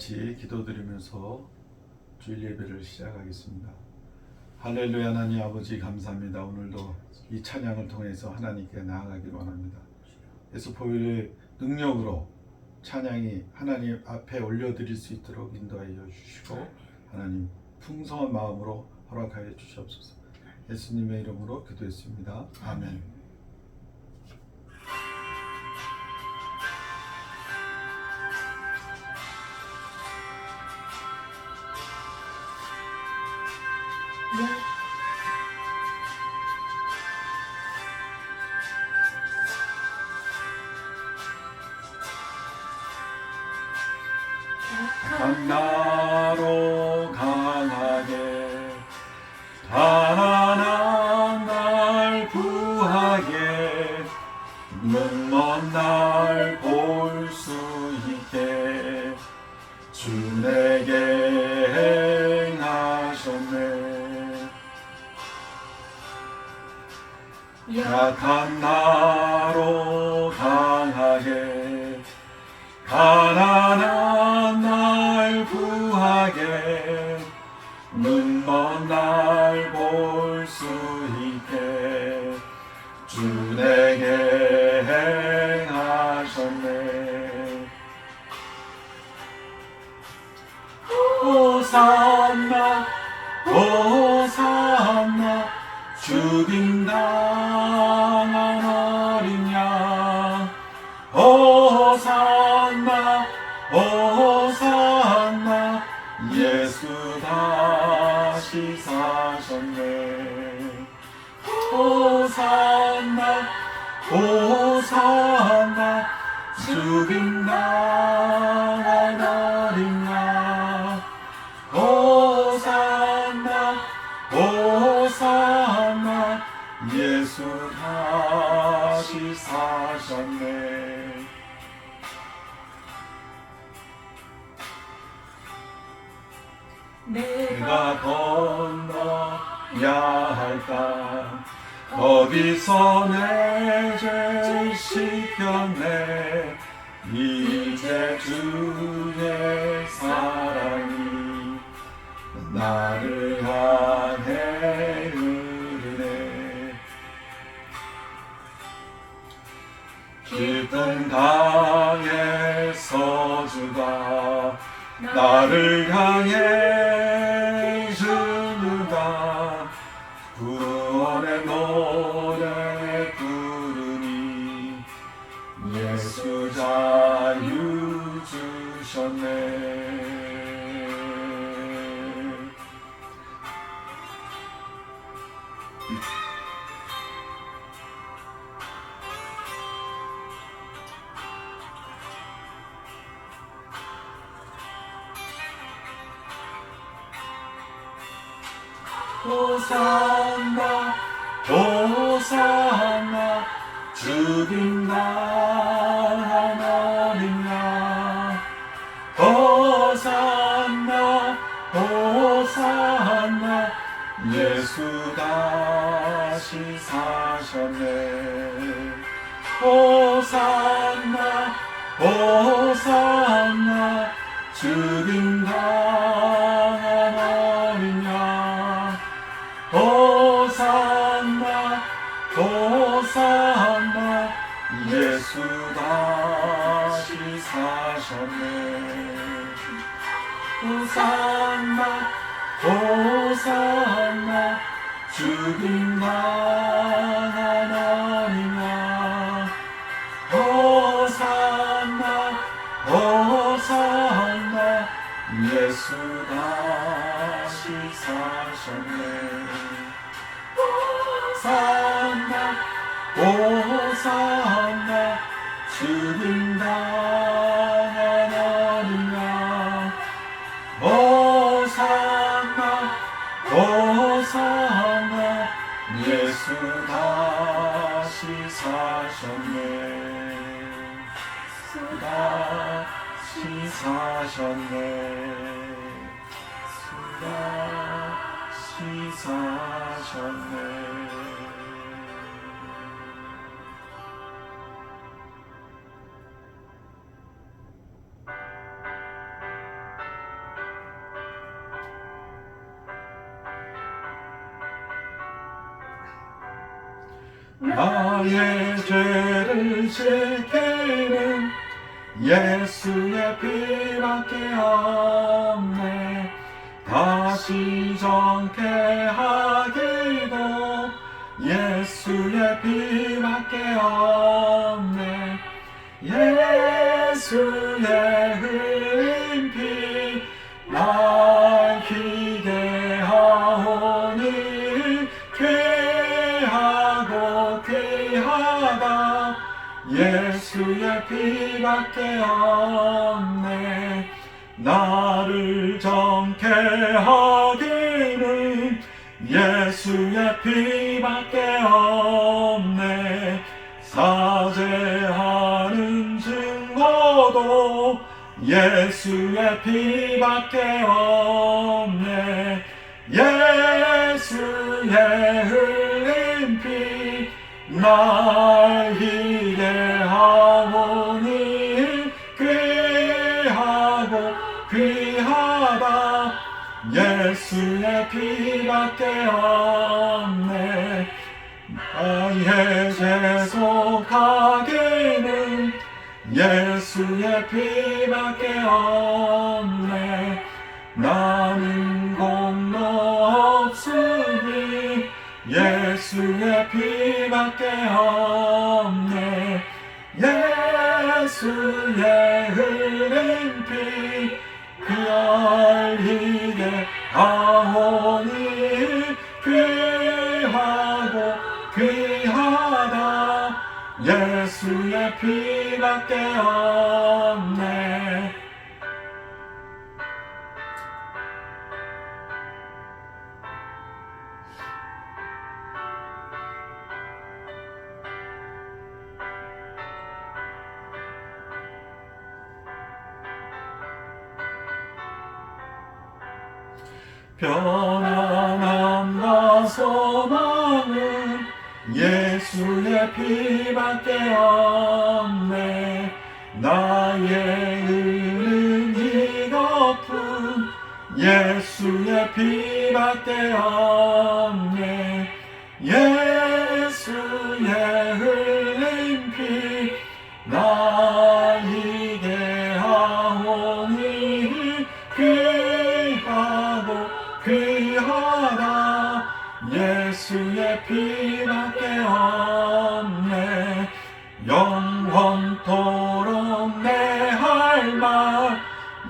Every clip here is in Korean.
같이 기도드리면서 주일 예배를 시작하겠습니다. 할렐루야. 하나님 아버지 감사합니다. 오늘도 이 찬양을 통해서 하나님께 나아가기를 원합니다. 예수포일의 능력으로 찬양이 하나님 앞에 올려드릴 수 있도록 인도하여 주시고 하나님 풍성한 마음으로 허락하여 주시옵소서. 예수님의 이름으로 기도했습니다. 아멘. 강나로 강하게 가난한 날 구하게 눈먼 날 볼 수 있게 주 내게 행하셨네. 약한 나로 강하게 가난한 날 구하게 눈먼 날 볼 수 있게 주 내게 행하셨네. 호산나 호산나 죽임당한 어린 양 호산나 호산나 예수 다시 사셨네. 호산나 호산나 죽임당한 어린 양 호산나 호산나 예수 다시 사셨네. 내가 건너야 할까 어디서 내 죄 씻겼네. 이제 주의 사랑이 나를 향해 흐르네. 깊은 강에서 주가 나를 향해 주누가 구원의 노래 부르니 예수 자유 주셨네. 호산나 호산나 죽임당한 어린 양 호산나 호산나 예수 다시 사셨네. 호산나 호산나 죽임당한 어린 양 호산나 호산나 예수 다시 사셨네. 호산나 호산나 죽임당한 어린 양 호산나 호산나 예수 다시 사셨네. 호산나 호산나 죽임당한 어린 양 호산나 호산나 예수 다시 사셨네. 다시 사셨네. 다시 사셨네. 나의 죄를 지키는 예수의 피밖에 없네. 다시 정케 하기도 예수의 피밖에 없네. 예수의 흘린 피 날 희게 하오니 귀하고 귀하다. 예수의 피밖에 없네. 나를 정케 하기는 예수의 피밖에 없네. 사죄하는 증거도 예수의 피밖에 없네. 예수의 흘린 피 날 희게 하오니 귀하고 귀하다. 예수의 피밖에 없네. 나의 죄 속하기는 예수의 피밖에 없네. 나는 공로 없으니 예수의 피밖에 없네. 예수의 흘린 피 흘리게 하오니 귀하고 귀하다. 예수의 피밖에 없네. 편안함과 소망은 예수의 피밖에 없네. 나의 의는 이것뿐 예수의 피밖에 없네. 예수의 흘린 피 날 희게 하오니 귀하고 귀하다. 예수의 피밖에 없네. 영원토록 내 할 말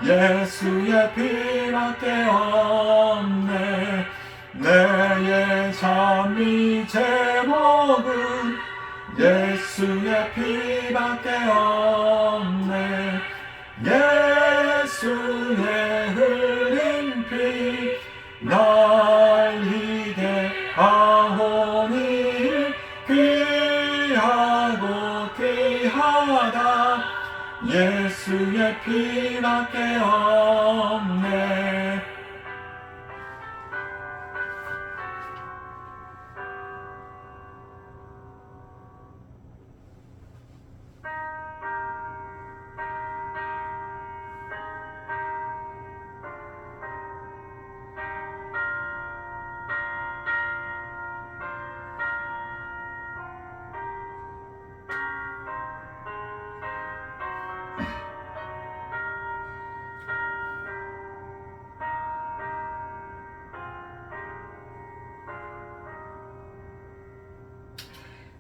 예수의 피밖에 없네. 내의 찬미 제목은 예수의 피밖에 없네. 예수의 흘린 피 날 희게 하오니 귀하고 귀하다. 예수의 피밖에 없네.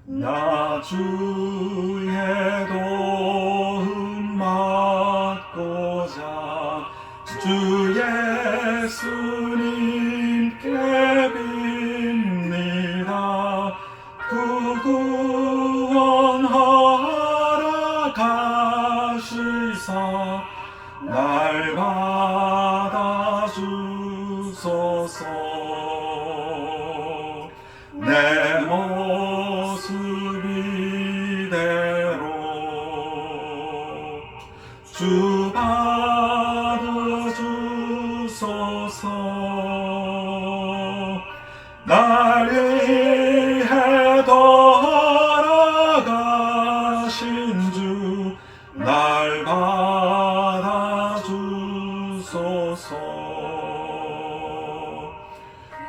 나 주의 도움 받고자 주 예수님께 빕니다. 구원하라 가시사 날 받아주소서. 내 모습 이대로 주 받아주소서. 날 위해 돌아가신 주 날 받아주소서.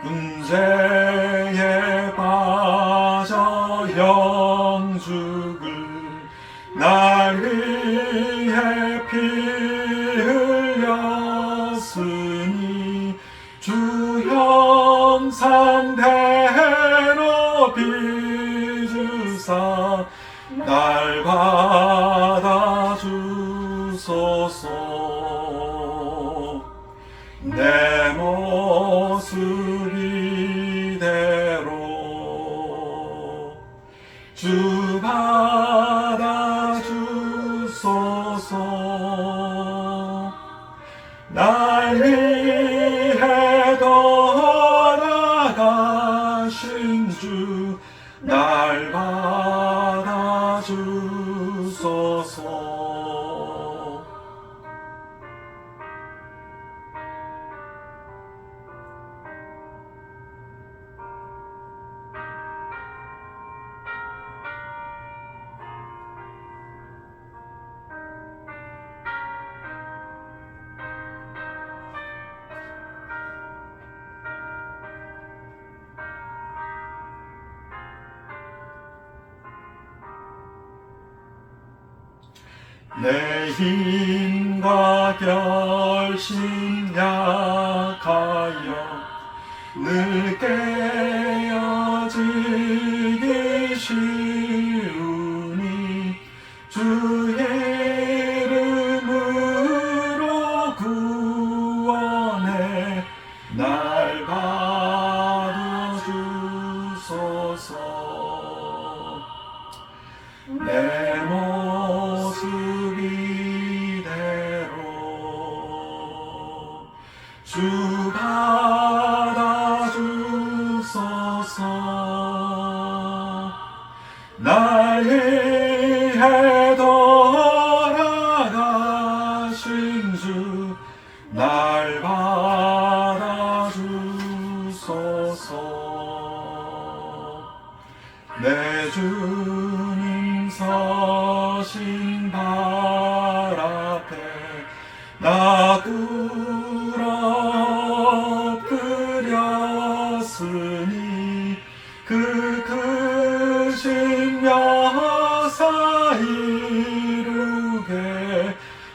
문제에 빠져 영죽을 날 위해 피 흘렸으니 주 형상대로 빚으사 날 받아주소서. 내 모습 이대로 주 받아주소서. 날 위해 돌아가신 주 날 받아주소서. 내 힘과 결심 약하여 늘 깨어지기 쉬우니 주의 이름으로 구원해 날 받아주소서. 내 모습 이대로 주 받아주소서. 날 위해 돌아가신 주 날 받아주소서. 내 주님 서신 발 앞에 나 엎드렸으니 그 크신 역사 이루게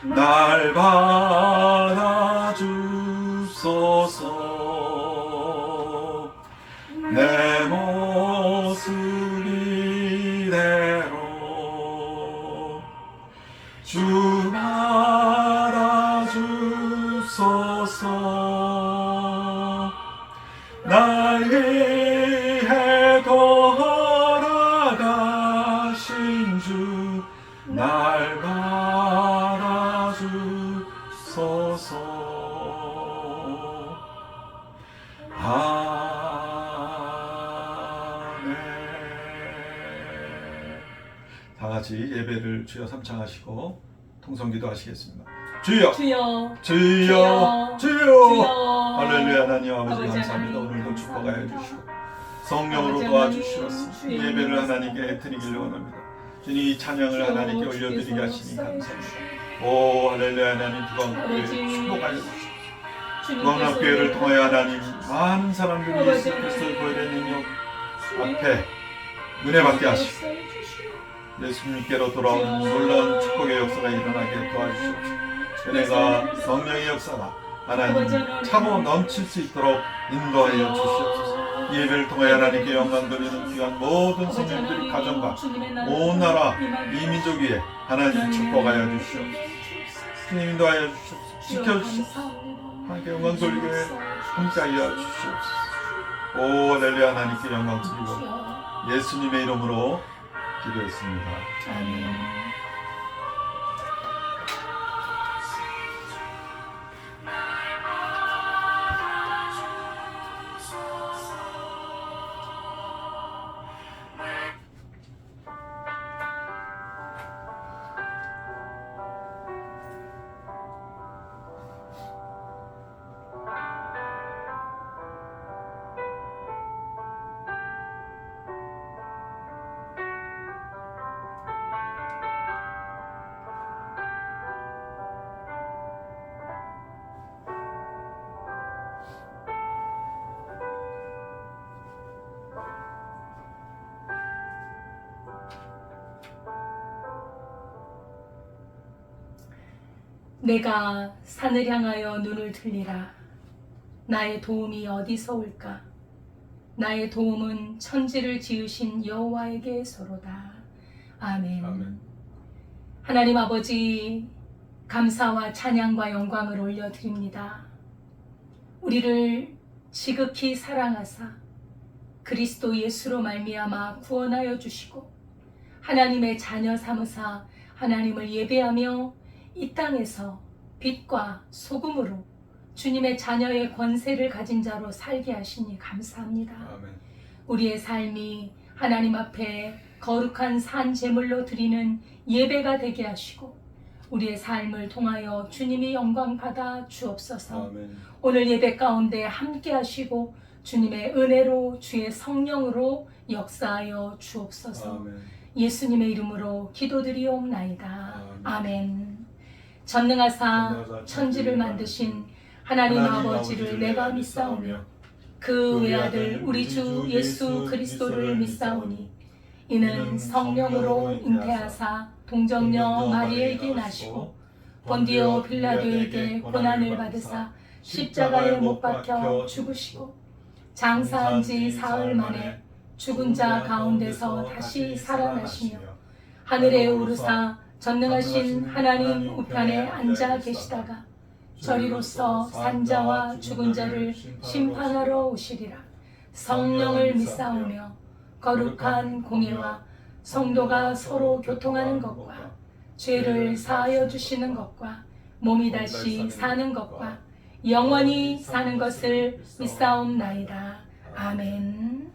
날 받아주소서. 내 모습 이대로 주 받아주소서. 날 위해 돌아가신 주 날 받아주소서. 다 같이 예배를 주여 삼창하시고 통성기도 하시겠습니다. 주여, 주여, 주여, 주여, 주여. 할렐루야. 하나님 아버지 아버지 감사합니다. 하나님, 오늘도 축복하여 감사합니다. 주시고 성령으로 아버지 도와주시옵소서. 하나님, 이 주님 예배를 감사합니다. 하나님께 드리기를 원합니다. 주님 이 찬양을 주여, 하나님께 올려드리게 주께서 하시니 감사합니다. 역사해 오 할렐루야. 하나님 두광교회 아버지, 축복하여 주시옵소서. 주님께서 두광교회를 통하여 하나님 많은 사람들이 아버지 예수 그리스도의 보혈의 능력 앞에 은혜 받게 하시고 역사해 주시오. 예수님께로 돌아오는 놀라운 축복의 역사가 일어나게 도와주시옵소서. 은혜가 성령의 역사가 하나님 참어 넘칠 수 있도록 인도하여 주시옵소서. 이 예배를 통하여 하나님께 영광 돌리는 귀한 모든 성령들이 가정과 온 나라 이 민족 위에 하나님 축복하여 주시옵소서. 주님 인도하여 주시옵소서. 지켜주시옵소서. 하나님께 영광 돌리게 함께하여 주시옵소서. 오 할렐루야. 하나님께 영광 드리고 예수님의 이름으로 기도했습니다. 아멘. 내가 산을 향하여 눈을 들리라. 나의 도움이 어디서 올까? 나의 도움은 천지를 지으신 여호와에게서로다. 아멘. 아멘. 하나님 아버지, 감사와 찬양과 영광을 올려드립니다. 우리를 지극히 사랑하사 그리스도 예수로 말미암아 구원하여 주시고 하나님의 자녀 삼으사 하나님을 예배하며 이 땅에서 빛과 소금으로 주님의 자녀의 권세를 가진 자로 살게 하시니 감사합니다. 아멘. 우리의 삶이 하나님 앞에 거룩한 산 제물로 드리는 예배가 되게 하시고 우리의 삶을 통하여 주님이 영광 받아 주옵소서. 아멘. 오늘 예배 가운데 함께 하시고 주님의 은혜로 주의 성령으로 역사하여 주옵소서. 아멘. 예수님의 이름으로 기도드리옵나이다. 아멘. 아멘. 전능하사 천지를 만드신 하나님 아버지를 내가 믿사오며 그 외아들 우리 주 예수 그리스도를 믿사오니 이는 성령으로 잉태하사 동정녀 마리에게 나시고 본디오 빌라도에게 고난을 받으사 십자가에 못 박혀 죽으시고 장사한 지 사흘 만에 죽은 자 가운데서 다시 살아나시며 하늘에 오르사 전능하신 하나님 우편에 앉아 계시다가 저리로서 산자와 죽은 자를 심판하러 오시리라. 성령을 믿사오며 거룩한 공예와 성도가 서로 교통하는 것과 죄를 사하여 주시는 것과 몸이 다시 사는 것과 영원히 사는 것을 믿사옵나이다. 아멘.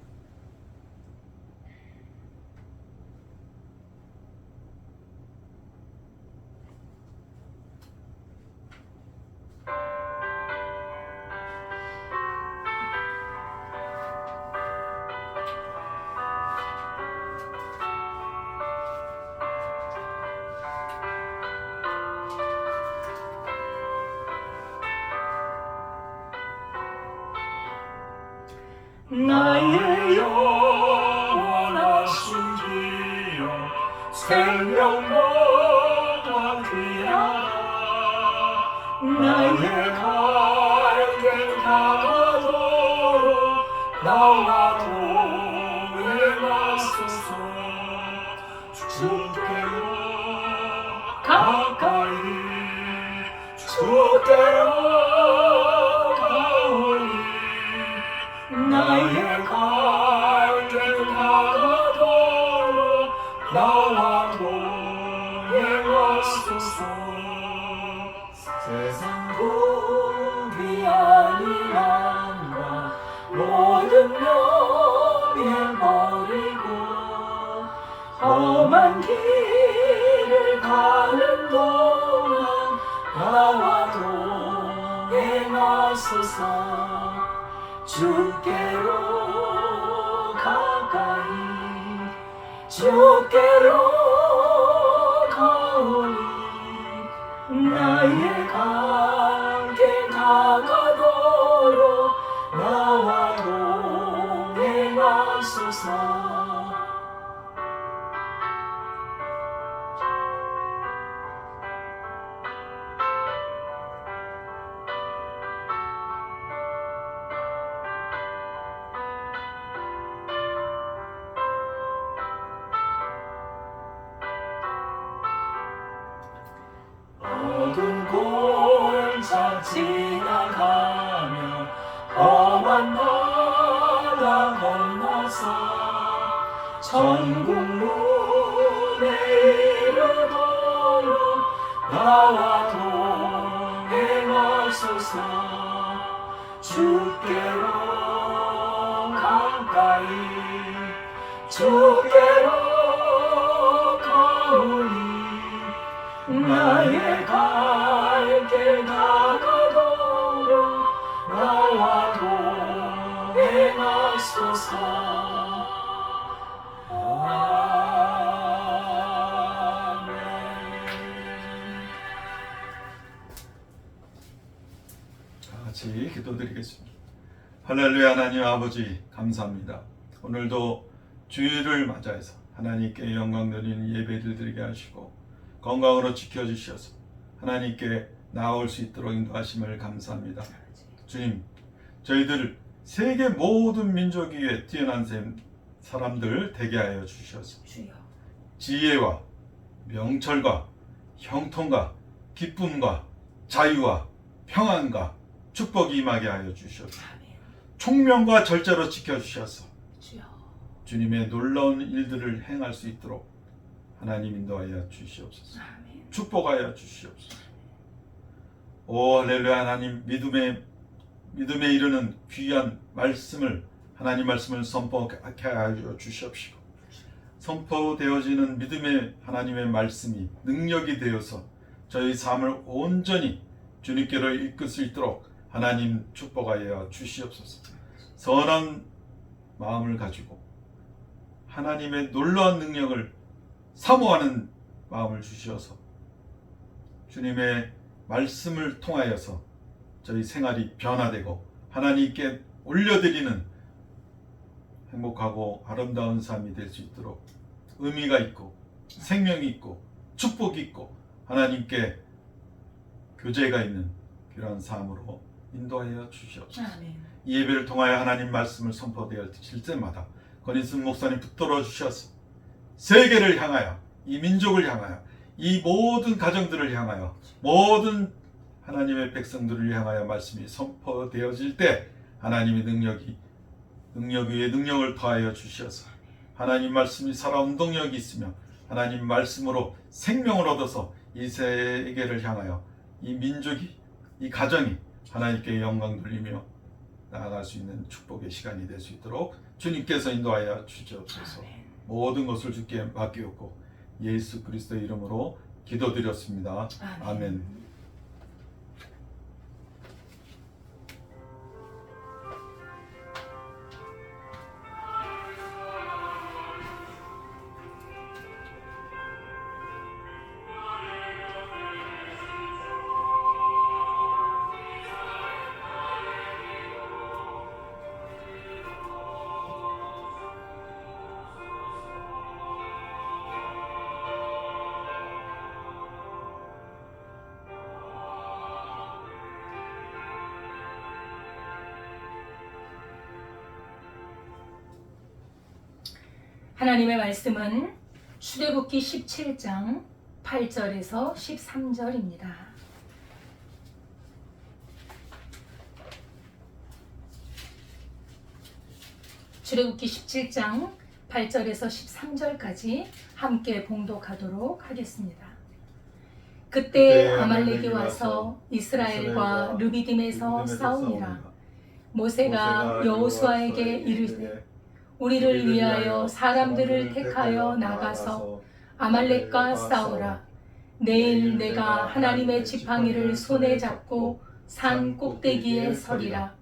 나의 영원하신 주여 생명보다 귀하다. 나의 갈길 다가도록 나와 동행하소서. 주께로 가까이 주께로 가오니 나의 갈길 다가도록 나와 동행하소서. 세상 구비 아닌 남과 모든 명예버리고 험한 길을 가는 동안 나와 동행하소서. 주께로 가까이 주께로 가오니 나의 갈길 다가도록 나와 동행하소서. 어두운 골짜 지나가며 험한 바다 건너서 천국 문에 이르도록 나와 동행하소서. 주께로 가까이 주께로 가오니 나의 갈길 다가도록 나와 동행하소서. 아멘. 다 같이 기도드리겠습니다. 할렐루야. 하나님 아버지 감사합니다. 오늘도 주일을 맞아서 하나님께 영광 드리는 예배를 드리게 하시고 건강으로 지켜주셔서 하나님께 나올 수 있도록 인도하심을 감사합니다. 주님, 저희들 세계 모든 민족 위에 뛰어난 사람들 되게 하여 주시옵소서. 주여. 지혜와 명철과 형통과 기쁨과 자유와 평안과 축복이 임하게 하여 주시옵소서. 아멘. 총명과 절제로 지켜주셔서 주여. 주님의 놀라운 일들을 행할 수 있도록 하나님 인도하여 주시옵소서. 아멘. 축복하여 주시옵소서. 오 할렐루야. 하나님 믿음에 이르는 귀한 말씀을 하나님 말씀을 선포하게 하여 주시옵시고 선포되어지는 믿음의 하나님의 말씀이 능력이 되어서 저희 삶을 온전히 주님께로 이끌 수 있도록 하나님 축복하여 주시옵소서. 선한 마음을 가지고 하나님의 놀라운 능력을 사모하는 마음을 주시어서 주님의 말씀을 통하여서 저희 생활이 변화되고 하나님께 올려드리는 행복하고 아름다운 삶이 될 수 있도록 의미가 있고 생명이 있고 축복이 있고 하나님께 교제가 있는 그러한 삶으로 인도하여 주시옵소서. 아멘. 이 예배를 통하여 하나님 말씀을 선포되어질 때마다 권인순 목사님 붙들어 주셔서 세계를 향하여 이 민족을 향하여 이 모든 가정들을 향하여 모든 하나님의 백성들을 향하여 말씀이 선포되어질 때 하나님의 능력 위에 능력을 더하여 주셔서 하나님 말씀이 살아온 동력이 있으며 하나님 말씀으로 생명을 얻어서 이 세계를 향하여 이 민족이 이 가정이 하나님께 영광 돌리며 나아갈 수 있는 축복의 시간이 될 수 있도록 주님께서 인도하여 주시옵소서. 아멘. 모든 것을 주께 맡기옵고 예수 그리스도의 이름으로 기도드렸습니다. 아멘. 하나님의 말씀은 출애굽기 17장 8절에서 13절입니다. 출애굽기 17장 8절에서 13절까지 함께 봉독하도록 하겠습니다. 그때 아말렉이 와서 이스라엘과 르비딤에서 싸우니라. 모세가 여호수아에게 이르되 우리를 위하여 사람들을 택하여 나가서 아말렉과 싸우라. 내일 내가 하나님의 지팡이를 손에 잡고 산 꼭대기에 서리라.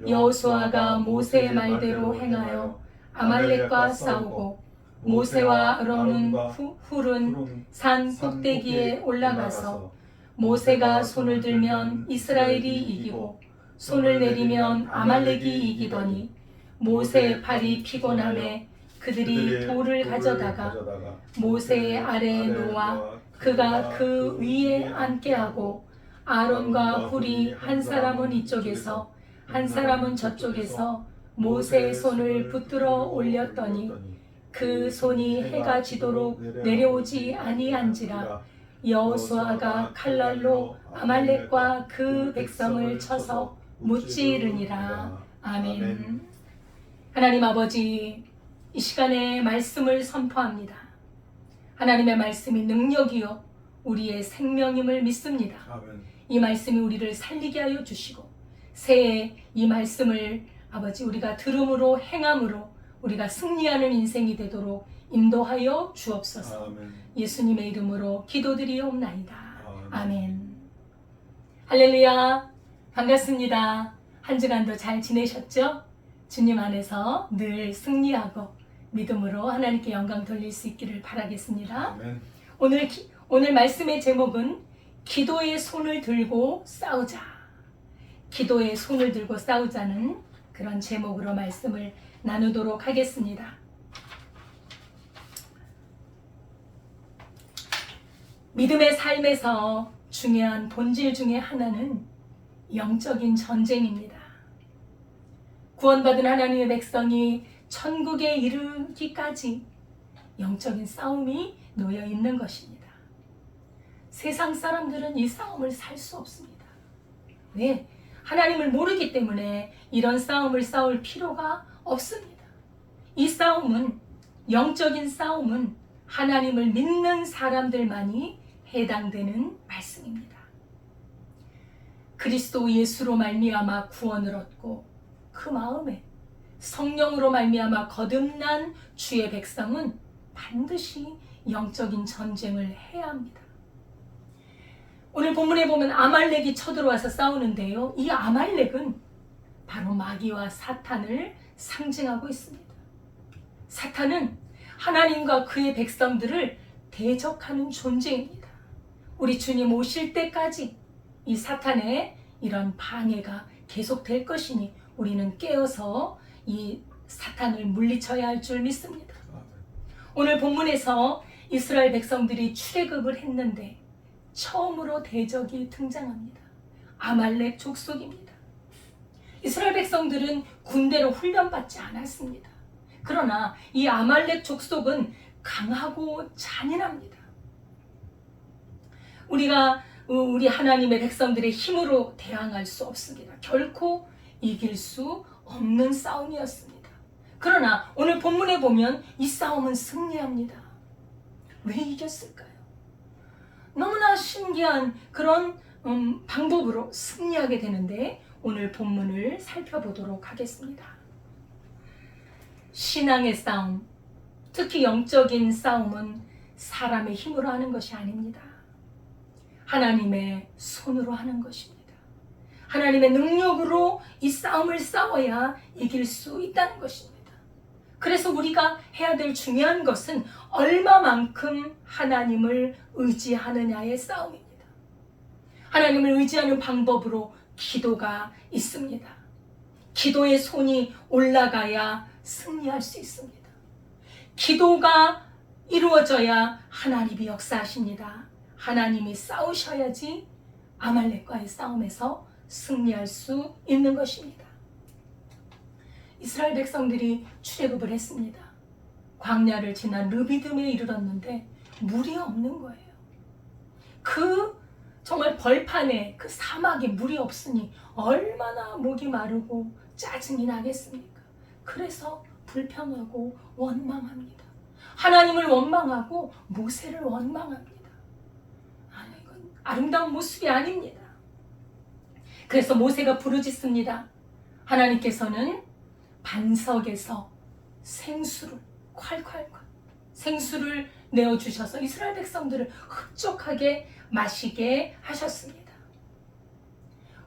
여호수아가 모세의 말대로 행하여 아말렉과 싸우고 모세와 아론은 훌은 산 꼭대기에 올라가서 모세가 손을 들면 이스라엘이 이기고 손을 내리면 아말렉이 이기더니 모세의 팔이 피곤함에 그들이 돌을 가져다가 모세의 아래에 놓아 그가 그 위에 앉게 하고 아론과 훌이 한 사람은 이쪽에서 한 사람은 저쪽에서 모세의 손을 붙들어 올렸더니 그 손이 해가 지도록 내려오지 아니한지라. 여호수아가 칼날로 아말렉과 그 백성을 쳐서 무찌르니라. 아멘. 하나님 아버지, 이 시간에 말씀을 선포합니다. 하나님의 말씀이 능력이요 우리의 생명임을 믿습니다. 아멘. 이 말씀이 우리를 살리게 하여 주시고 새해 이 말씀을 아버지 우리가 들음으로 행함으로 우리가 승리하는 인생이 되도록 인도하여 주옵소서. 아멘. 예수님의 이름으로 기도드리옵나이다. 아멘. 할렐루야. 반갑습니다. 한 주간도 잘 지내셨죠? 주님 안에서 늘 승리하고 믿음으로 하나님께 영광 돌릴 수 있기를 바라겠습니다. 아멘. 오늘 말씀의 제목은 기도의 손을 들고 싸우자. 기도의 손을 들고 싸우자는 그런 제목으로 말씀을 나누도록 하겠습니다. 믿음의 삶에서 중요한 본질 중에 하나는 영적인 전쟁입니다. 구원받은 하나님의 백성이 천국에 이르기까지 영적인 싸움이 놓여 있는 것입니다. 세상 사람들은 이 싸움을 살 수 없습니다. 왜? 하나님을 모르기 때문에 이런 싸움을 싸울 필요가 없습니다. 이 싸움은, 영적인 싸움은 하나님을 믿는 사람들만이 해당되는 말씀입니다. 그리스도 예수로 말미암아 구원을 얻고 그 마음에 성령으로 말미암아 거듭난 주의 백성은 반드시 영적인 전쟁을 해야 합니다. 오늘 본문에 보면 아말렉이 쳐들어와서 싸우는데요. 이 아말렉은 바로 마귀와 사탄을 상징하고 있습니다. 사탄은 하나님과 그의 백성들을 대적하는 존재입니다. 우리 주님 오실 때까지 이 사탄의 이런 방해가 계속될 것이니 우리는 깨어서 이 사탄을 물리쳐야 할 줄 믿습니다. 오늘 본문에서 이스라엘 백성들이 출애굽을 했는데 처음으로 대적이 등장합니다. 아말렉 족속입니다. 이스라엘 백성들은 군대로 훈련받지 않았습니다. 그러나 이 아말렉 족속은 강하고 잔인합니다. 우리 하나님의 백성들의 힘으로 대항할 수 없습니다. 결코 이길 수 없는 싸움이었습니다. 그러나 오늘 본문에 보면 이 싸움은 승리합니다. 왜 이겼을까요? 너무나 신기한 그런 방법으로 승리하게 되는데 오늘 본문을 살펴보도록 하겠습니다. 신앙의 싸움, 특히 영적인 싸움은 사람의 힘으로 하는 것이 아닙니다. 하나님의 손으로 하는 것입니다. 하나님의 능력으로 이 싸움을 싸워야 이길 수 있다는 것입니다. 그래서 우리가 해야 될 중요한 것은 얼마만큼 하나님을 의지하느냐의 싸움입니다. 하나님을 의지하는 방법으로 기도가 있습니다. 기도의 손이 올라가야 승리할 수 있습니다. 기도가 이루어져야 하나님이 역사하십니다. 하나님이 싸우셔야지 아말렉과의 싸움에서 승리할 수 있는 것입니다. 이스라엘 백성들이 출애굽을 했습니다. 광야를 지나 르비딤에 이르렀는데 물이 없는 거예요. 정말 벌판에 그 사막에 물이 없으니 얼마나 목이 마르고 짜증이 나겠습니까? 그래서 불평하고 원망합니다. 하나님을 원망하고 모세를 원망합니다. 이건 아름다운 모습이 아닙니다. 그래서 모세가 부르짖습니다. 하나님께서는 반석에서 생수를 콸콸콸 생수를 내어주셔서 이스라엘 백성들을 흡족하게 마시게 하셨습니다.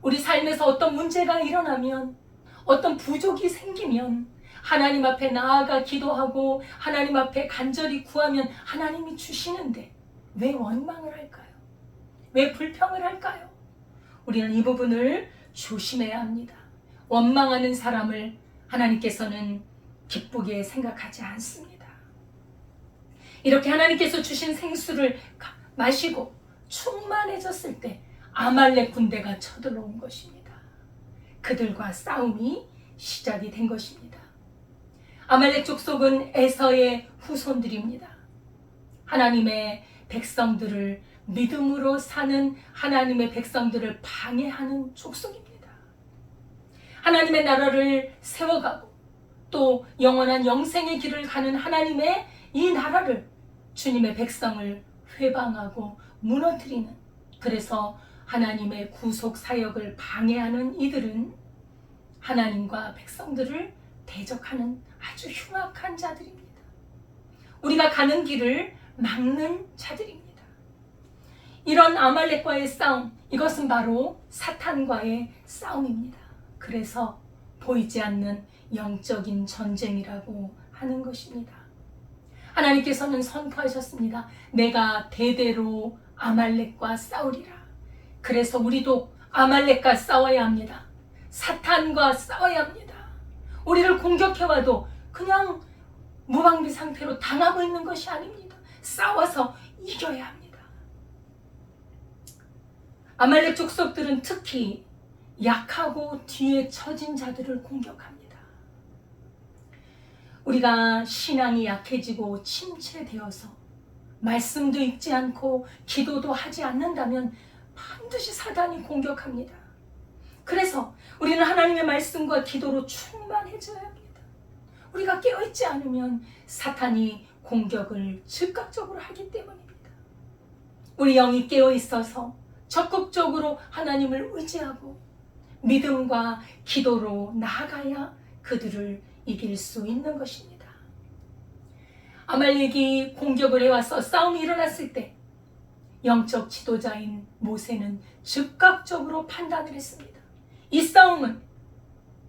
우리 삶에서 어떤 문제가 일어나면, 어떤 부족이 생기면 하나님 앞에 나아가 기도하고 하나님 앞에 간절히 구하면 하나님이 주시는데 왜 원망을 할까요? 왜 불평을 할까요? 우리는 이 부분을 조심해야 합니다. 원망하는 사람을 하나님께서는 기쁘게 생각하지 않습니다. 이렇게 하나님께서 주신 생수를 마시고 충만해졌을 때 아말렉 군대가 쳐들어온 것입니다. 그들과 싸움이 시작이 된 것입니다. 아말렉 족속은 에서의 후손들입니다. 하나님의 백성들을 믿음으로 사는 하나님의 백성들을 방해하는 족속입니다. 하나님의 나라를 세워가고 또 영원한 영생의 길을 가는 하나님의 이 나라를 주님의 백성을 회방하고 무너뜨리는, 그래서 하나님의 구속 사역을 방해하는 이들은 하나님과 백성들을 대적하는 아주 흉악한 자들입니다. 우리가 가는 길을 막는 자들입니다. 이런 아말렉과의 싸움, 이것은 바로 사탄과의 싸움입니다. 그래서 보이지 않는 영적인 전쟁이라고 하는 것입니다. 하나님께서는 선포하셨습니다. 내가 대대로 아말렉과 싸우리라. 그래서 우리도 아말렉과 싸워야 합니다. 사탄과 싸워야 합니다. 우리를 공격해와도 그냥 무방비 상태로 당하고 있는 것이 아닙니다. 싸워서 이겨야 합니다. 아말렉 족속들은 특히 약하고 뒤에 처진 자들을 공격합니다. 우리가 신앙이 약해지고 침체되어서 말씀도 읽지 않고 기도도 하지 않는다면 반드시 사단이 공격합니다. 그래서 우리는 하나님의 말씀과 기도로 충만해져야 합니다. 우리가 깨어있지 않으면 사탄이 공격을 즉각적으로 하기 때문입니다. 우리 영이 깨어있어서 적극적으로 하나님을 의지하고 믿음과 기도로 나아가야 그들을 이길 수 있는 것입니다. 아말렉이 공격을 해와서 싸움이 일어났을 때 영적 지도자인 모세는 즉각적으로 판단을 했습니다. 이 싸움은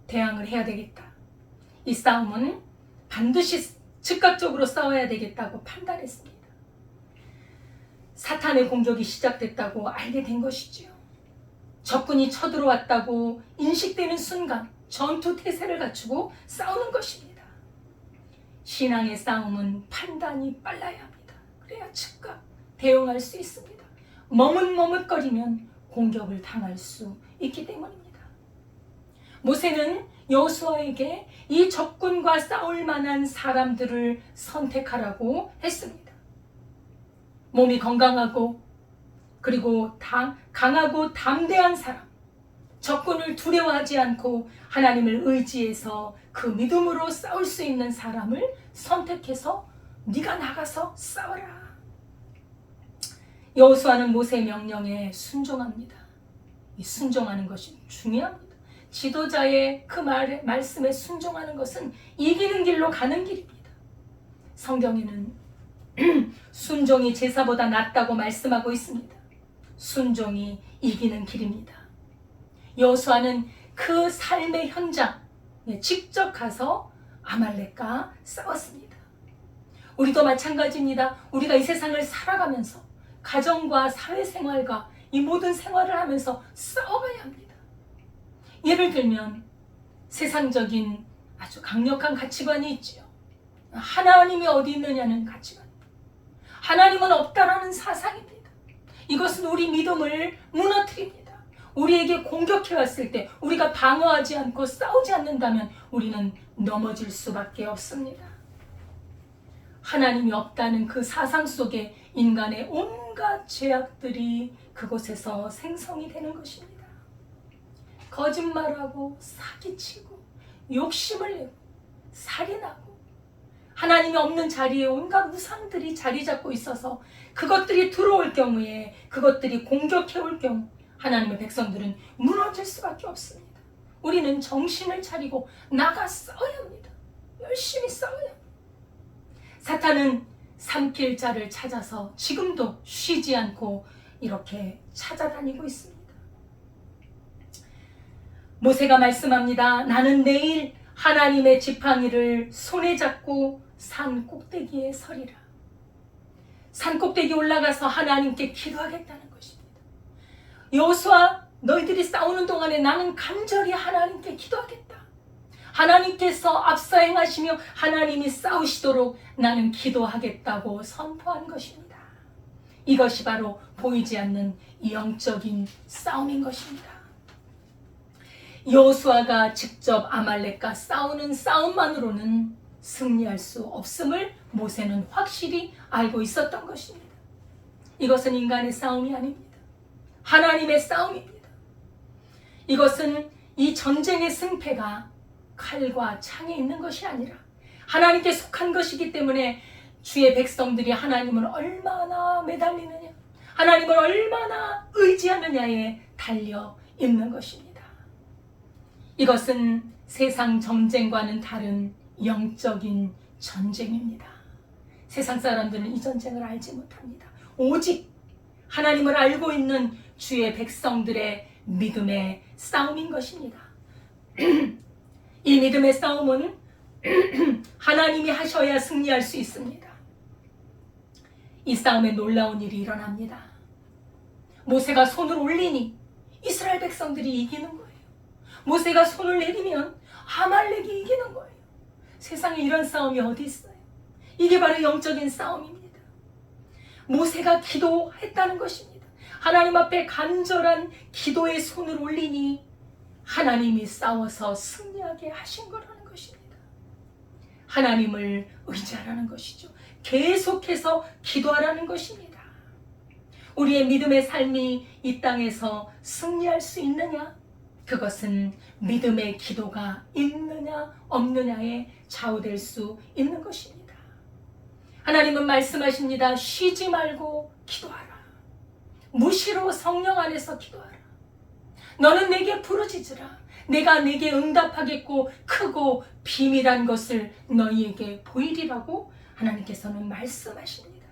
대항을 해야 되겠다. 이 싸움은 반드시 즉각적으로 싸워야 되겠다고 판단했습니다. 사탄의 공격이 시작됐다고 알게 된 것이지요. 적군이 쳐들어왔다고 인식되는 순간 전투 태세를 갖추고 싸우는 것입니다. 신앙의 싸움은 판단이 빨라야 합니다. 그래야 즉각 대응할 수 있습니다. 머뭇머뭇거리면 공격을 당할 수 있기 때문입니다. 모세는 여호수아에게 이 적군과 싸울 만한 사람들을 선택하라고 했습니다. 몸이 건강하고 그리고 강하고 담대한 사람, 적군을 두려워하지 않고 하나님을 의지해서 그 믿음으로 싸울 수 있는 사람을 선택해서 네가 나가서 싸워라. 여호수아는 모세의 명령에 순종합니다. 이 순종하는 것이 중요합니다. 지도자의 그 말씀에 순종하는 것은 이기는 길로 가는 길입니다. 성경에는 순종이 제사보다 낫다고 말씀하고 있습니다. 순종이 이기는 길입니다. 여호수아는 그 삶의 현장에 직접 가서 아말렉과 싸웠습니다. 우리도 마찬가지입니다. 우리가 이 세상을 살아가면서 가정과 사회생활과 이 모든 생활을 하면서 싸워가야 합니다. 예를 들면 세상적인 아주 강력한 가치관이 있지요. 하나님이 어디 있느냐는 가치관. 하나님은 없다라는 사상입니다. 이것은 우리 믿음을 무너뜨립니다. 우리에게 공격해 왔을 때 우리가 방어하지 않고 싸우지 않는다면 우리는 넘어질 수밖에 없습니다. 하나님이 없다는 그 사상 속에 인간의 온갖 죄악들이 그곳에서 생성이 되는 것입니다. 거짓말하고 사기치고 욕심을 내고 살인하고 하나님이 없는 자리에 온갖 우상들이 자리 잡고 있어서 그것들이 들어올 경우에 그것들이 공격해 올 경우 하나님의 백성들은 무너질 수밖에 없습니다. 우리는 정신을 차리고 나가 싸워야 합니다. 열심히 싸워야 합니다. 사탄은 삼킬 자를 찾아서 지금도 쉬지 않고 이렇게 찾아다니고 있습니다. 모세가 말씀합니다. 나는 내일 하나님의 지팡이를 손에 잡고 산 꼭대기에 서리라. 산 꼭대기에 올라가서 하나님께 기도하겠다는 것입니다. 여호수아, 너희들이 싸우는 동안에 나는 간절히 하나님께 기도하겠다. 하나님께서 앞서 행하시며 하나님이 싸우시도록 나는 기도하겠다고 선포한 것입니다. 이것이 바로 보이지 않는 영적인 싸움인 것입니다. 여호수아가 직접 아말렉과 싸우는 싸움만으로는 승리할 수 없음을 모세는 확실히 알고 있었던 것입니다. 이것은 인간의 싸움이 아닙니다. 하나님의 싸움입니다. 이것은 이 전쟁의 승패가 칼과 창에 있는 것이 아니라 하나님께 속한 것이기 때문에 주의 백성들이 하나님을 얼마나 매달리느냐, 하나님을 얼마나 의지하느냐에 달려 있는 것입니다. 이것은 세상 전쟁과는 다른 영적인 전쟁입니다. 세상 사람들은 이 전쟁을 알지 못합니다. 오직 하나님을 알고 있는 주의 백성들의 믿음의 싸움인 것입니다. 이 믿음의 싸움은 하나님이 하셔야 승리할 수 있습니다. 이 싸움에 놀라운 일이 일어납니다. 모세가 손을 올리니 이스라엘 백성들이 이기는 거예요. 모세가 손을 내리면 아말렉이 이기는 거예요. 세상에 이런 싸움이 어디 있어요? 이게 바로 영적인 싸움입니다. 모세가 기도했다는 것입니다. 하나님 앞에 간절한 기도의 손을 올리니 하나님이 싸워서 승리하게 하신 거라는 것입니다. 하나님을 의지하라는 것이죠. 계속해서 기도하라는 것입니다. 우리의 믿음의 삶이 이 땅에서 승리할 수 있느냐? 그것은 믿음의 기도가 있느냐 없느냐에 좌우될 수 있는 것입니다. 하나님은 말씀하십니다. 쉬지 말고 기도하라. 무시로 성령 안에서 기도하라. 너는 내게 부르짖으라. 내가 내게 응답하겠고 크고 비밀한 것을 너희에게 보이리라고 하나님께서는 말씀하십니다.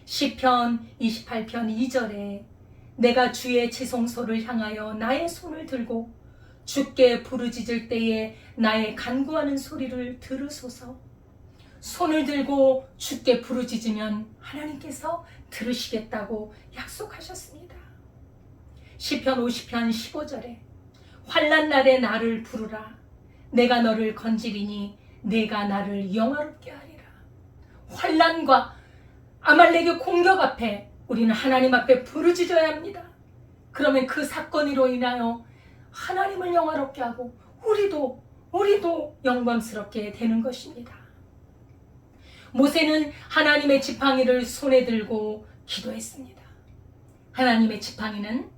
시편 28편 2절에 내가 주의 지성소를 향하여 나의 손을 들고 주께 부르짖을 때에 나의 간구하는 소리를 들으소서. 손을 들고 주께 부르짖으면 하나님께서 들으시겠다고 약속하셨습니다. 시편 50편 15절에 환난 날에 나를 부르라. 내가 너를 건지리니 내가 나를 영화롭게 하리라. 환난과 아말렉의 공격 앞에 우리는 하나님 앞에 부르짖어야 합니다. 그러면 그 사건으로 인하여 하나님을 영화롭게 하고 우리도 영광스럽게 되는 것입니다. 모세는 하나님의 지팡이를 손에 들고 기도했습니다. 하나님의 지팡이는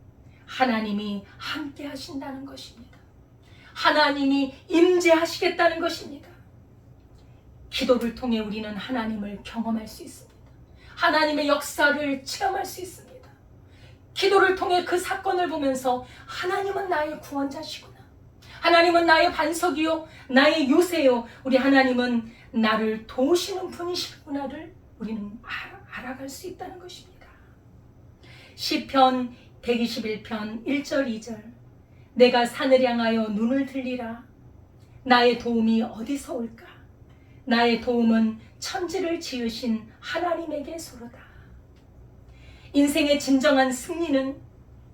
하나님이 함께 하신다는 것입니다. 하나님이 임재하시겠다는 것입니다. 기도를 통해 우리는 하나님을 경험할 수 있습니다. 하나님의 역사를 체험할 수 있습니다. 기도를 통해 그 사건을 보면서 하나님은 나의 구원자시구나. 하나님은 나의 반석이요 나의 요새요. 우리 하나님은 나를 도우시는 분이시구나를 우리는 알아갈 수 있다는 것입니다. 시편 121편 1절 2절 내가 산을 향하여 눈을 들리라. 나의 도움이 어디서 올까? 나의 도움은 천지를 지으신 하나님에게서로다. 인생의 진정한 승리는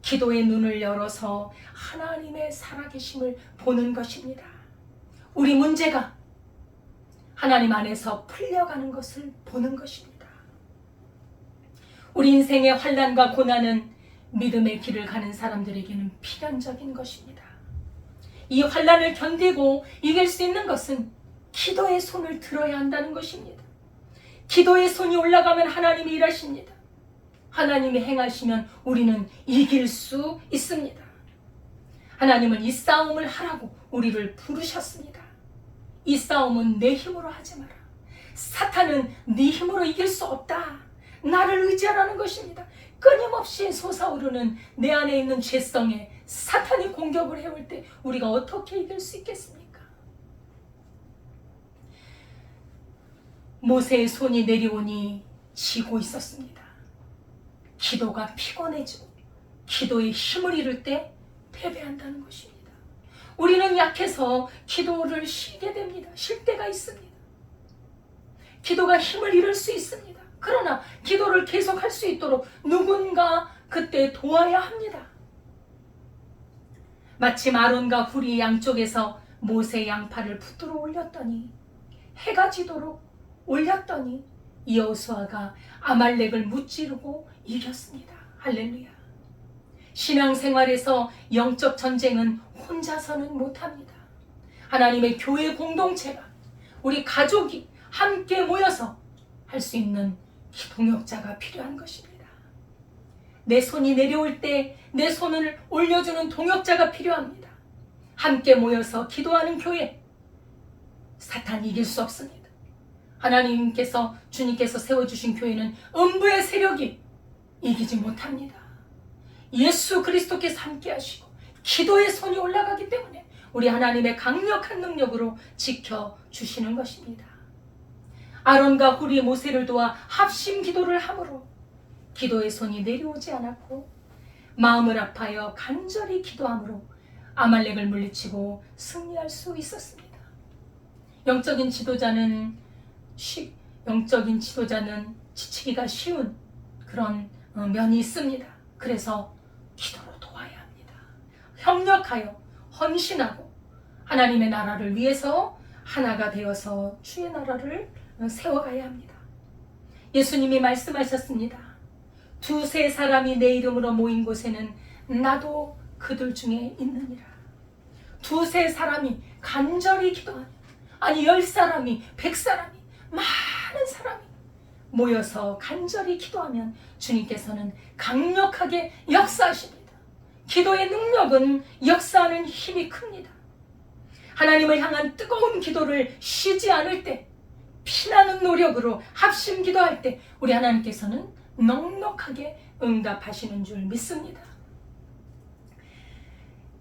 기도의 눈을 열어서 하나님의 살아계심을 보는 것입니다. 우리 문제가 하나님 안에서 풀려가는 것을 보는 것입니다. 우리 인생의 환난과 고난은 믿음의 길을 가는 사람들에게는 필연적인 것입니다. 이 환난을 견디고 이길 수 있는 것은 기도의 손을 들어야 한다는 것입니다. 기도의 손이 올라가면 하나님이 일하십니다. 하나님이 행하시면 우리는 이길 수 있습니다. 하나님은 이 싸움을 하라고 우리를 부르셨습니다. 이 싸움은 내 힘으로 하지 마라. 사탄은 네 힘으로 이길 수 없다. 나를 의지하라는 것입니다. 끊임없이 솟아오르는 내 안에 있는 죄성에 사탄이 공격을 해올 때 우리가 어떻게 이길 수 있겠습니까? 모세의 손이 내려오니 지고 있었습니다. 기도가 피곤해지고 기도의 힘을 잃을 때 패배한다는 것입니다. 우리는 약해서 기도를 쉬게 됩니다. 쉴 때가 있습니다. 기도가 힘을 잃을 수 있습니다. 그러나 기도를 계속할 수 있도록 누군가 그때 도와야 합니다. 마침 아론과 훌이 양쪽에서 모세 양팔을 붙들어 올렸더니 해가 지도록 올렸더니 여호수아가 아말렉을 무찌르고 이겼습니다. 할렐루야. 신앙생활에서 영적 전쟁은 혼자서는 못합니다. 하나님의 교회 공동체가 우리 가족이 함께 모여서 할 수 있는 동역자가 필요한 것입니다. 내 손이 내려올 때 내 손을 올려주는 동역자가 필요합니다. 함께 모여서 기도하는 교회, 사탄이 이길 수 없습니다. 하나님께서 주님께서 세워주신 교회는 음부의 세력이 이기지 못합니다. 예수 그리스도께서 함께 하시고 기도의 손이 올라가기 때문에 우리 하나님의 강력한 능력으로 지켜주시는 것입니다. 아론과 훌이 모세를 도와 합심 기도를 함으로 기도의 손이 내려오지 않았고 마음을 아파여 간절히 기도함으로 아말렉을 물리치고 승리할 수 있었습니다. 영적인 지도자는 지치기가 쉬운 그런 면이 있습니다. 그래서 기도로 도와야 합니다. 협력하여 헌신하고 하나님의 나라를 위해서 하나가 되어서 주의 나라를 세워가야 합니다. 예수님이 말씀하셨습니다. 두세 사람이 내 이름으로 모인 곳에는 나도 그들 중에 있느니라. 두세 사람이 간절히 기도하면, 아니 10사람이 100사람이 많은 사람이 모여서 간절히 기도하면 주님께서는 강력하게 역사하십니다. 기도의 능력은 역사하는 힘이 큽니다. 하나님을 향한 뜨거운 기도를 쉬지 않을 때, 피나는 노력으로 합심 기도할 때 우리 하나님께서는 넉넉하게 응답하시는 줄 믿습니다.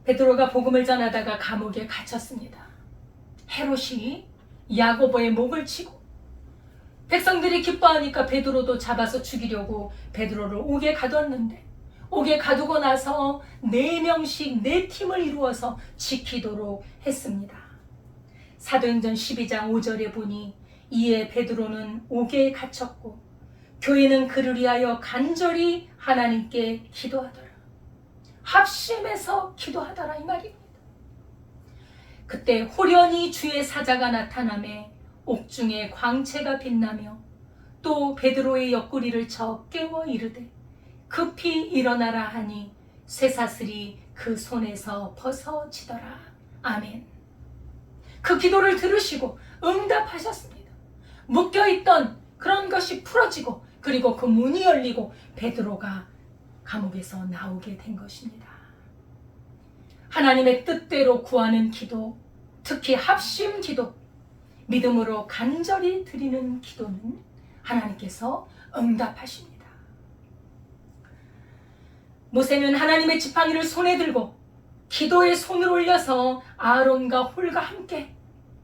베드로가 복음을 전하다가 감옥에 갇혔습니다. 헤롯이 야고보의 목을 치고, 백성들이 기뻐하니까 베드로도 잡아서 죽이려고 베드로를 옥에 가뒀는데, 옥에 가두고 나서 4명씩 4팀을 이루어서 지키도록 했습니다. 사도행전 12장 5절에 보니 이에 베드로는 옥에 갇혔고 교회는 그를 위하여 간절히 하나님께 기도하더라. 합심해서 기도하더라 이 말입니다. 그때 호련히 주의 사자가 나타나매 옥중에 광채가 빛나며 또 베드로의 옆구리를 쳐 깨워 이르되 급히 일어나라 하니 쇠사슬이 그 손에서 벗어지더라. 아멘. 그 기도를 들으시고 응답하셨습니다. 묶여있던 그런 것이 풀어지고, 그리고 그 문이 열리고 베드로가 감옥에서 나오게 된 것입니다. 하나님의 뜻대로 구하는 기도, 특히 합심 기도, 믿음으로 간절히 드리는 기도는 하나님께서 응답하십니다. 모세는 하나님의 지팡이를 손에 들고 기도의 손을 올려서 아론과 홀과 함께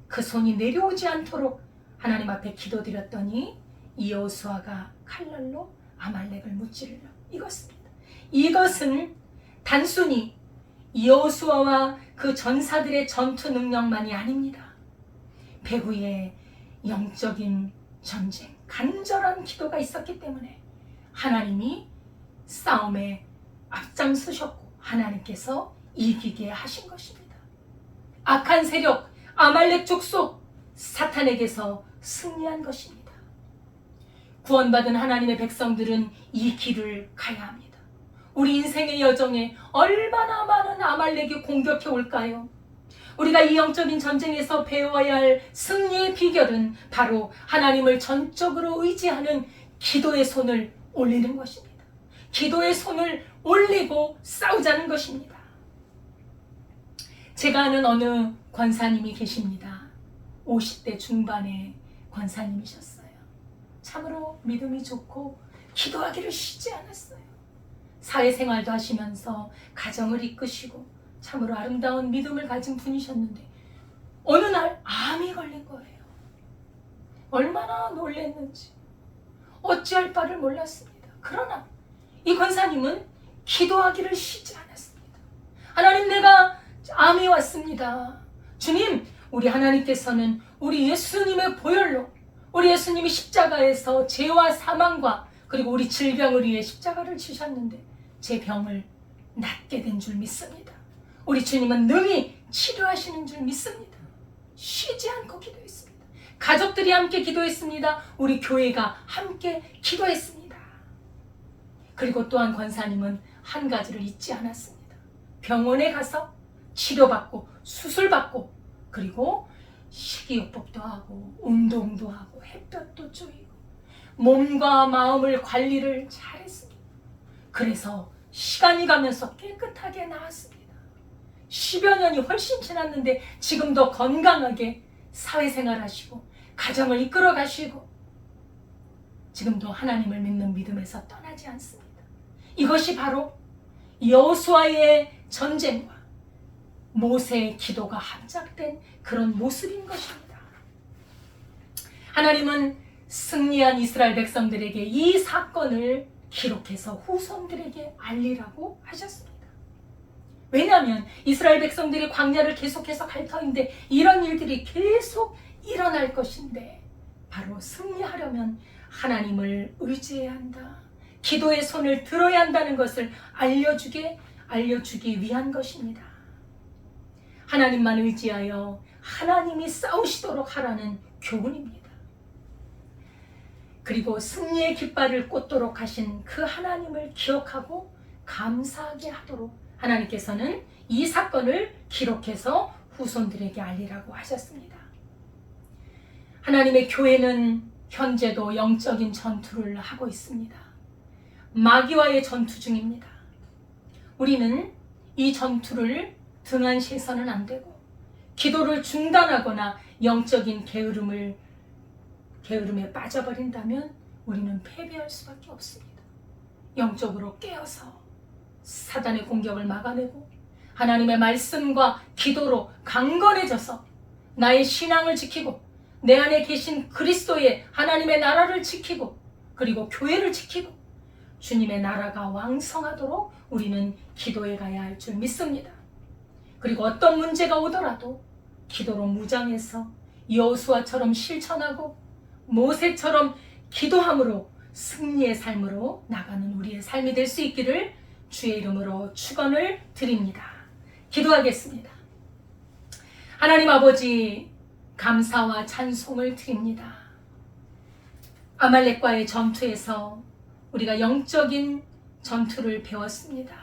그 손이 내려오지 않도록 하나님 앞에 기도드렸더니 여호수아가 칼날로 아말렉을 무찌르려. 이것은 단순히 여호수아와 그 전사들의 전투 능력만이 아닙니다. 배후에 영적인 전쟁, 간절한 기도가 있었기 때문에 하나님이 싸움에 앞장서셨고 하나님께서 이기게 하신 것입니다. 악한 세력, 아말렉 족속, 사탄에게서 승리한 것입니다. 구원받은 하나님의 백성들은 이 길을 가야 합니다. 우리 인생의 여정에 얼마나 많은 아말렉이 공격해 올까요? 우리가 이 영적인 전쟁에서 배워야 할 승리의 비결은 바로 하나님을 전적으로 의지하는 기도의 손을 올리는 것입니다. 기도의 손을 올리고 싸우자는 것입니다. 제가 아는 어느 권사님이 계십니다. 50대 중반의 권사님이셨어요. 참으로 믿음이 좋고 기도하기를 쉬지 않았어요. 사회생활도 하시면서 가정을 이끄시고 참으로 아름다운 믿음을 가진 분이셨는데 어느 날 암이 걸린 거예요. 얼마나 놀랐는지 어찌할 바를 몰랐습니다. 그러나 이 권사님은 기도하기를 쉬지 않았습니다. 하나님, 내가 암이 왔습니다. 주님, 우리 하나님께서는 우리 예수님의 보혈로, 우리 예수님이 십자가에서 죄와 사망과 그리고 우리 질병을 위해 십자가를 지셨는데 제 병을 낫게 된 줄 믿습니다. 우리 주님은 능히 치료하시는 줄 믿습니다. 쉬지 않고 기도했습니다. 가족들이 함께 기도했습니다. 우리 교회가 함께 기도했습니다. 그리고 또한 권사님은 한 가지를 잊지 않았습니다. 병원에 가서 치료받고 수술받고 그리고 식이요법도 하고 운동도 하고 햇볕도 쬐이고 몸과 마음을 관리를 잘했습니다. 그래서 시간이 가면서 깨끗하게 나았습니다. 10여 년이 훨씬 지났는데 지금도 건강하게 사회생활 하시고 가정을 이끌어 가시고 지금도 하나님을 믿는 믿음에서 떠나지 않습니다. 이것이 바로 여호수아의 전쟁과 모세의 기도가 합작된 그런 모습인 것입니다. 하나님은 승리한 이스라엘 백성들에게 이 사건을 기록해서 후손들에게 알리라고 하셨습니다. 왜냐하면 이스라엘 백성들이 광야를 계속해서 갈 터인데 이런 일들이 계속 일어날 것인데 바로 승리하려면 하나님을 의지해야 한다. 기도의 손을 들어야 한다는 것을 알려주기 위한 것입니다. 하나님만 의지하여 하나님이 싸우시도록 하라는 교훈입니다. 그리고 승리의 깃발을 꽂도록 하신 그 하나님을 기억하고 감사하게 하도록 하나님께서는 이 사건을 기록해서 후손들에게 알리라고 하셨습니다. 하나님의 교회는 현재도 영적인 전투를 하고 있습니다. 마귀와의 전투 중입니다. 우리는 이 전투를 등한시해서는 안 되고 기도를 중단하거나 영적인 게으름에 빠져버린다면 우리는 패배할 수밖에 없습니다. 영적으로 깨어서 사단의 공격을 막아내고 하나님의 말씀과 기도로 강건해져서 나의 신앙을 지키고 내 안에 계신 그리스도의 하나님의 나라를 지키고 그리고 교회를 지키고 주님의 나라가 왕성하도록 우리는 기도해 가야 할 줄 믿습니다. 그리고 어떤 문제가 오더라도 기도로 무장해서 여호수아처럼 실천하고 모세처럼 기도함으로 승리의 삶으로 나가는 우리의 삶이 될 수 있기를 주의 이름으로 축원을 드립니다. 기도하겠습니다. 하나님 아버지, 감사와 찬송을 드립니다. 아말렉과의 전투에서 우리가 영적인 전투를 배웠습니다.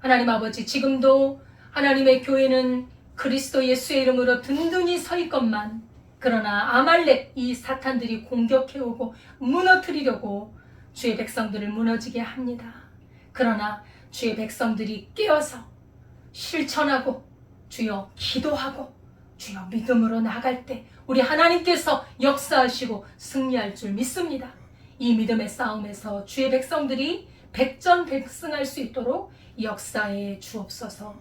하나님 아버지, 지금도 하나님의 교회는 그리스도 예수의 이름으로 든든히 서 있건만 그러나 아말렉 이 사탄들이 공격해오고 무너뜨리려고 주의 백성들을 무너지게 합니다. 그러나 주의 백성들이 깨어서 실천하고 주여 기도하고 주여 믿음으로 나갈 때 우리 하나님께서 역사하시고 승리할 줄 믿습니다. 이 믿음의 싸움에서 주의 백성들이 백전백승할 수 있도록 역사해 주옵소서.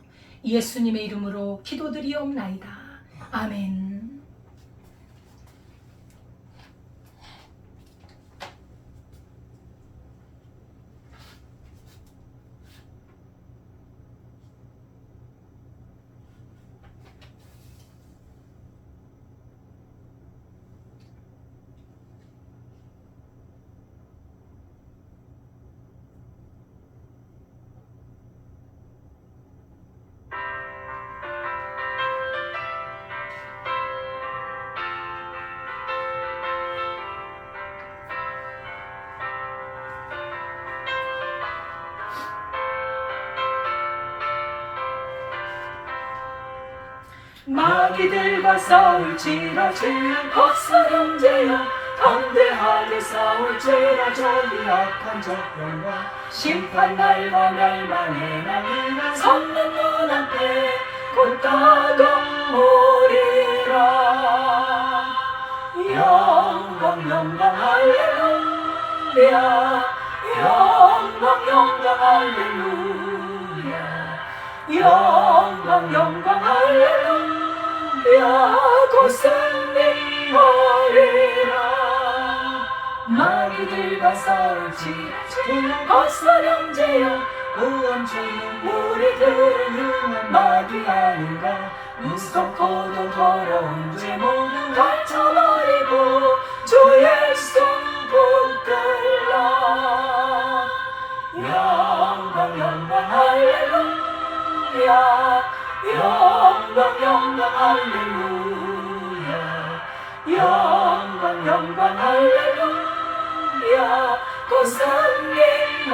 예수님의 이름으로 기도드리옵나이다. 아멘. 마귀들과 싸울지라 박사 형제여 담대하게 싸울지라 저기 악한 적병과 심판날과 멸망의 날이나 섰는 눈앞에 곧 다가오리라. 영광 영광 할렐루야, 영광 영광 할렐루야, 영광 영광 할렐루야, 곧 승리하리라. 마귀들과 싸울지라 박사 형제여 우원주는 우리들은 흉한 마귀 아닌가. 무섭고도 더러운 죄 모두 닫혀버리고 주의 손 붙들라. 영광 영광 할렐루야, 영광 영광 할렐루야, 영광 영광 할렐루야, 곧 승리하리라.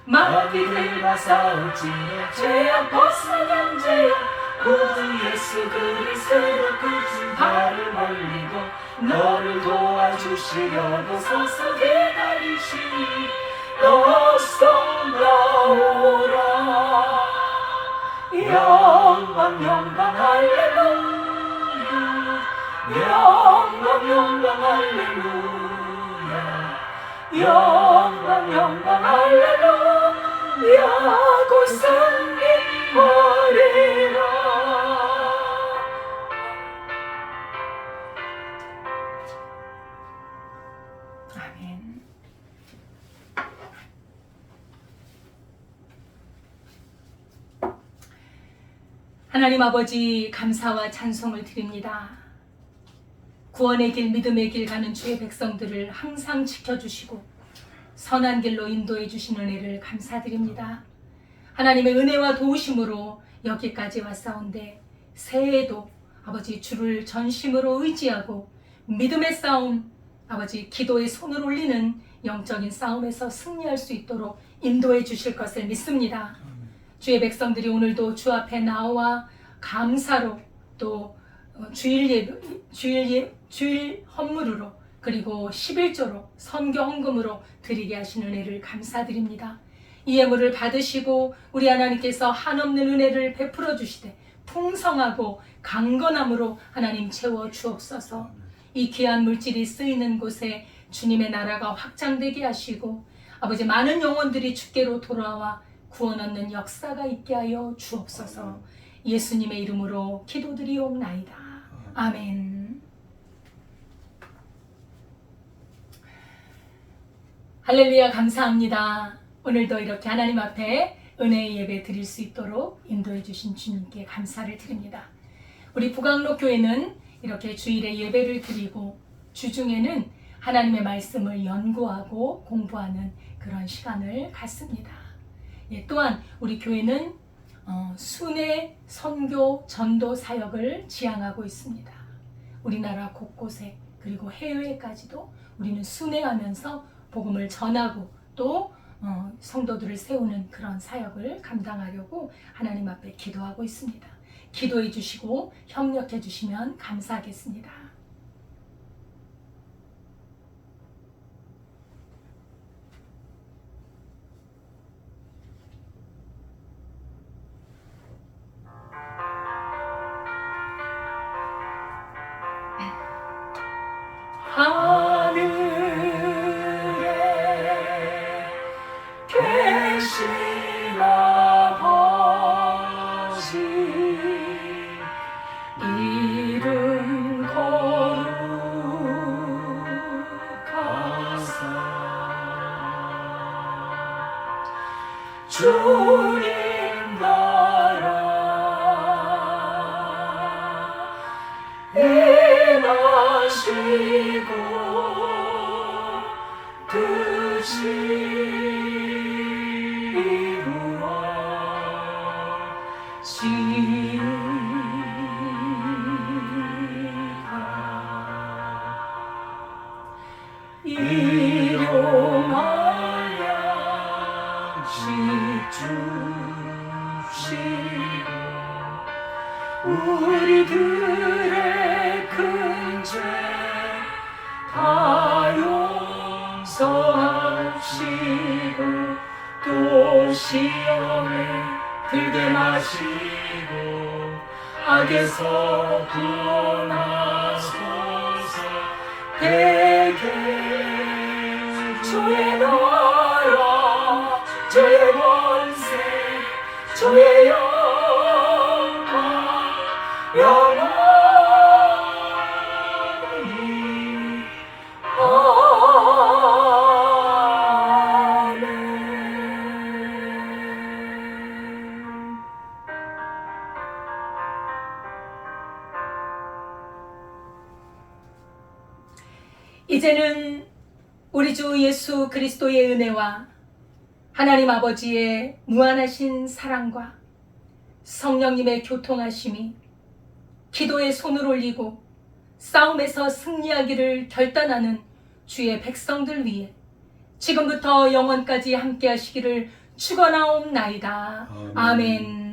마귀들과 싸울지라 죄악 벗은 형제여 구주 예수 그리스도 그 발을 벌리고 너를 도와주시려고 서서 기다리시니 어서 나오라. 영광 영광 할렐루야, 영광 영광 할렐루야, 영광 영광 할렐루야, 곧 승리하리라. 아멘. 하나님 아버지 감사와 찬송을 드립니다. 구원의 길, 믿음의 길 가는 주의 백성들을 항상 지켜주시고 선한 길로 인도해 주신 은혜를 감사드립니다. 하나님의 은혜와 도우심으로 여기까지 왔사온데 새해에도 아버지 주를 전심으로 의지하고 믿음의 싸움, 아버지 기도의 손을 올리는 영적인 싸움에서 승리할 수 있도록 인도해 주실 것을 믿습니다. 주의 백성들이 오늘도 주 앞에 나와 감사로 또 주일 헌물으로 그리고 11조로 선교 헌금으로 드리게 하신 은혜를 감사드립니다. 이 예물을 받으시고 우리 하나님께서 한없는 은혜를 베풀어 주시되 풍성하고 강건함으로 하나님 채워 주옵소서. 이 귀한 물질이 쓰이는 곳에 주님의 나라가 확장되게 하시고 아버지 많은 영혼들이 주께로 돌아와 구원 얻는 역사가 있게 하여 주옵소서. 예수님의 이름으로 기도드리옵나이다. 아멘. 할렐루야, 감사합니다. 오늘도 이렇게 하나님 앞에 은혜의 예배 드릴 수 있도록 인도해 주신 주님께 감사를 드립니다. 우리 북강로 교회는 이렇게 주일에 예배를 드리고 주중에는 하나님의 말씀을 연구하고 공부하는 그런 시간을 갖습니다. 또한 우리 교회는 순회 선교 전도 사역을 지향하고 있습니다. 우리나라 곳곳에 그리고 해외까지도 우리는 순회하면서 복음을 전하고 또 성도들을 세우는 그런 사역을 감당하려고 하나님 앞에 기도하고 있습니다. 기도해 주시고 협력해 주시면 감사하겠습니다. 하늘에 계신 아버지 이름 거룩하사 주님 나라 행하시고 뜻이 이루어지리라. 일용할 양식 주시고 우리들의 큰 죄 다 용서하시고 또 시험에 들게 마시고 악에서 구원하소서. 대개 주의 나라 주의 권세 주의 영광 영원히 아멘. 이제는 우리 주 예수 그리스도의 은혜와 하나님 아버지의 무한하신 사랑과 성령님의 교통하심이 기도에 손을 올리고 싸움에서 승리하기를 결단하는 주의 백성들 위해 지금부터 영원까지 함께 하시기를 축원하옵나이다. 아멘.